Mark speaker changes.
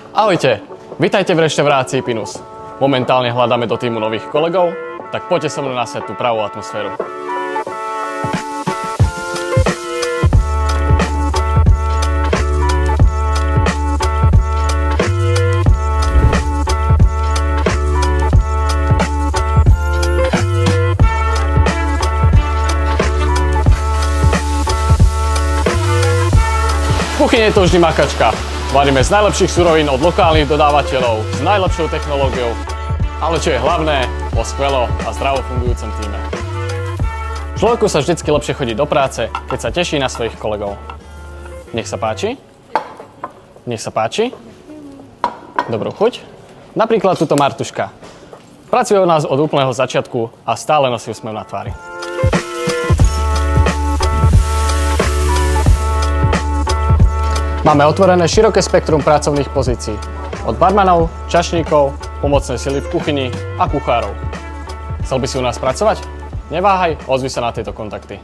Speaker 1: Ahojte, vítajte v reštaurácii Pinus. Momentálne hľadáme do týmu nových kolegov, tak poďte so mnou na tú pravú atmosféru. V kuchyni je to vždy makačka. Varíme z najlepších surovín od lokálnych dodávateľov, s najlepšou technológiou, ale čo je hlavné, vo skvelo a zdravo fungujúcom tíme. Človeku sa vždycky lepšie chodí do práce, keď sa teší na svojich kolegov. Nech sa páči. Nech sa páči. Dobrú chuť. Napríklad túto Martuška. Pracuje u nás od úplného začiatku a stále nosí úsmev na tvári. Máme otvorené široké spektrum pracovných pozícií. Od barmanov, čašníkov, pomocnej sily v kuchyni a kuchárov. Chcel by si u nás pracovať? Neváhaj, ozvi sa na tieto kontakty.